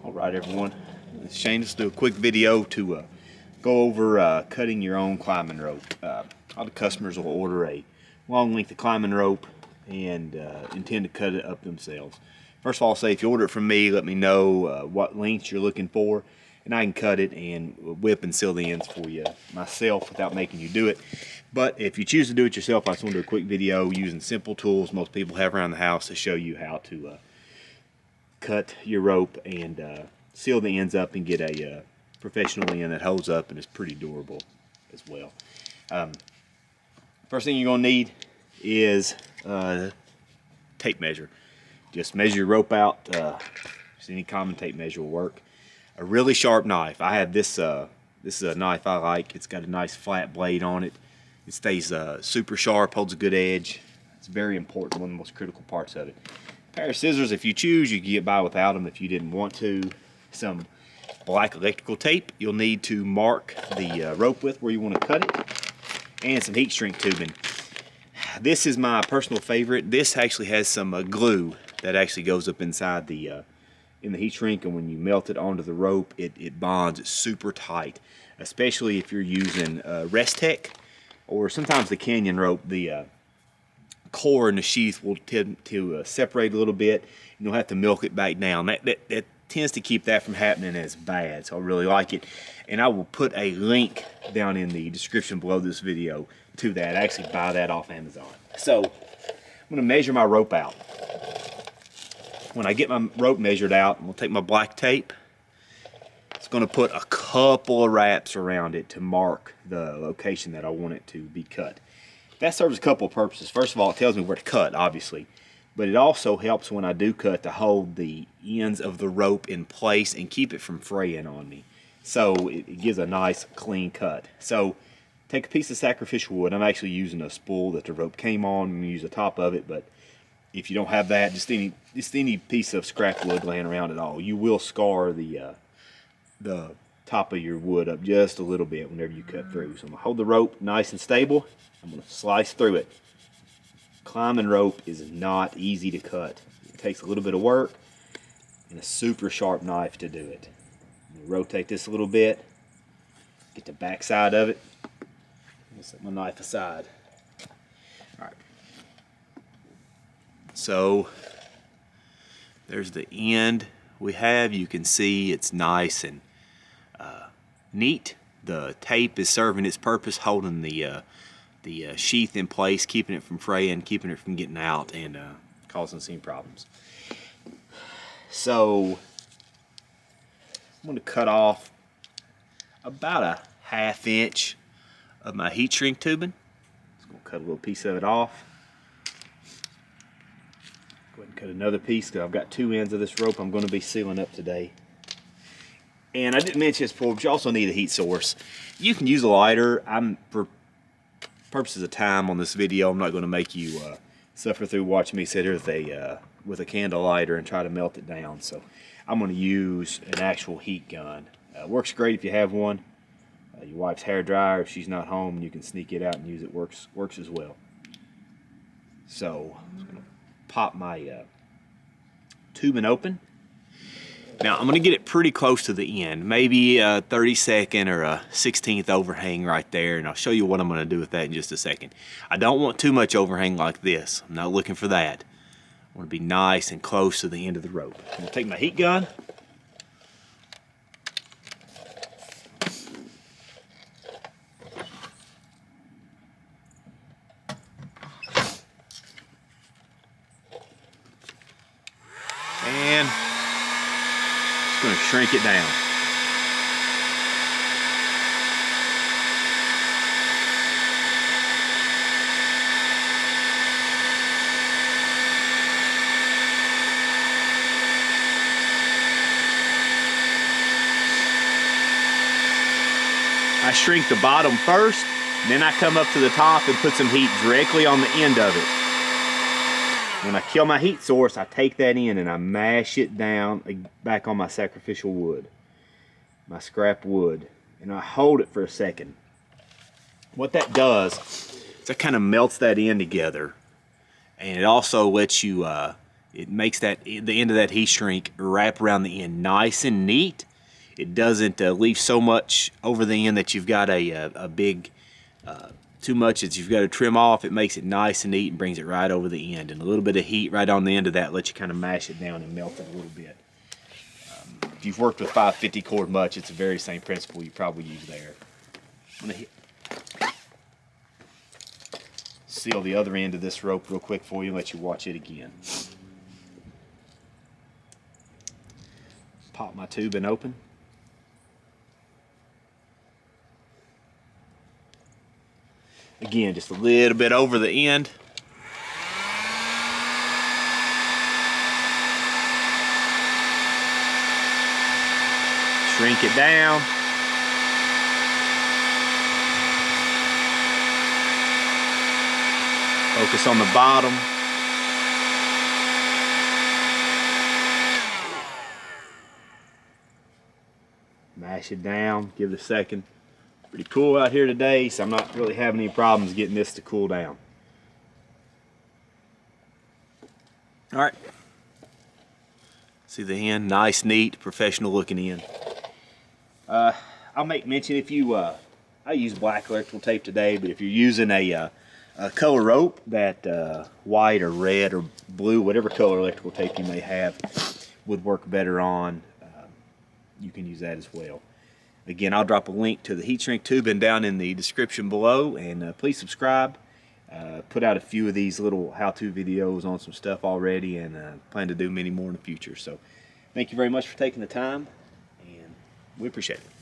Alright everyone, it's Shane. Let's do a quick video to go over cutting your own climbing rope. A lot of customers will order a long length of climbing rope and intend to cut it up themselves. First of all, I'll say if you order it from me, let me know what lengths you're looking for, and I can cut it and whip and seal the ends for you myself without making you do it. But if you choose to do it yourself, I just want to do a quick video using simple tools most people have around the house to show you how to cut your rope and seal the ends up and get a professional end that holds up and is pretty durable as well. First thing you're going to need is a tape measure. Just measure your rope out. Just any common tape measure will work. A really sharp knife. I have this. This is a knife I like. It's got a nice flat blade on it. It stays super sharp, holds a good edge. It's very important, one of the most critical parts of it. Pair of scissors, if you choose, you can get by without them if you didn't want to. Some black electrical tape you'll need to mark the rope with where you want to cut it, and some heat shrink tubing. This is my personal favorite. This actually has some glue that actually goes up inside the in the heat shrink, and when you melt it onto the rope, it bonds. It's super tight, especially if you're using Restec, or sometimes the Canyon rope. The core and the sheath will tend to separate a little bit, and you'll have to milk it back down. That tends to keep that from happening as bad, so I really like it. And I will put a link down in the description below this video to that. I actually buy that off Amazon. So I'm going to measure my rope out. When I get my rope measured out, I'm going to take my black tape. It's going to put a couple of wraps around it to mark the location that I want it to be cut. That serves a couple of purposes. First of all, it tells me where to cut, obviously, but it also helps when I do cut to hold the ends of the rope in place and keep it from fraying on me. So it gives a nice clean cut. So take a piece of sacrificial wood. I'm actually using a spool that the rope came on. I'm going to use the top of it, but if you don't have that, just any piece of scrap wood laying around at all, you will scar the top of your wood up just a little bit whenever you cut through. So I'm going to hold the rope nice and stable. I'm going to slice through it. Climbing rope is not easy to cut. It takes a little bit of work and a super sharp knife to do it. Rotate this a little bit, get the back side of it. I'm going to set my knife aside. Alright. So there's the end we have. You can see it's nice and neat. The tape is serving its purpose, holding the sheath in place, keeping it from fraying, keeping it from getting out and causing some problems. So I'm going to cut off about a ½ inch of my heat shrink tubing. Just going to cut a little piece of it off. Go ahead and cut another piece because I've got two ends of this rope I'm going to be sealing up today. And I didn't mention this before, but you also need a heat source. You can use a lighter. For purposes of time on this video, I'm not going to make you suffer through watching me sit here with a candle lighter and try to melt it down. So I'm going to use an actual heat gun. Works great if you have one. Your wife's hair dryer, if she's not home, you can sneak it out and use it. Works as well. So I'm just going to pop my tubing open. Now I'm going to get it pretty close to the end, maybe a 32nd or a 16th overhang right there, and I'll show you what I'm going to do with that in just a second. I don't want too much overhang like this. I'm not looking for that. I want to be nice and close to the end of the rope. I'm going to take my heat gun. And just going to shrink it down. I shrink the bottom first, then I come up to the top and put some heat directly on the end of it. When I kill my heat source, I take that in and I mash it down back on my sacrificial wood, my scrap wood, and I hold it for a second. What that does is that kind of melts that in together, and it also lets you It makes the end of that heat shrink wrap around the end nice and neat. It doesn't leave so much over the end that you've got a big, too much that you've got to trim off. It makes it nice and neat and brings it right over the end. And a little bit of heat right on the end of that lets you kind of mash it down and melt it a little bit. If you've worked with 550 cord much, it's the very same principle you probably use there. I'm gonna seal the other end of this rope real quick for you and let you watch it again. Pop my tubing open. Again, just a little bit over the end. Shrink it down. Focus on the bottom. Mash it down, give it a second. Pretty cool out here today, so I'm not really having any problems getting this to cool down. All right. See the end, nice, neat, professional looking end. I'll make mention if you, I use black electrical tape today, but if you're using a color rope that white or red or blue, whatever color electrical tape you may have, would work better on, you can use that as well. Again, I'll drop a link to the heat shrink tubing down in the description below, and please subscribe. Put out a few of these little how-to videos on some stuff already, and plan to do many more in the future. So thank you very much for taking the time, and we appreciate it.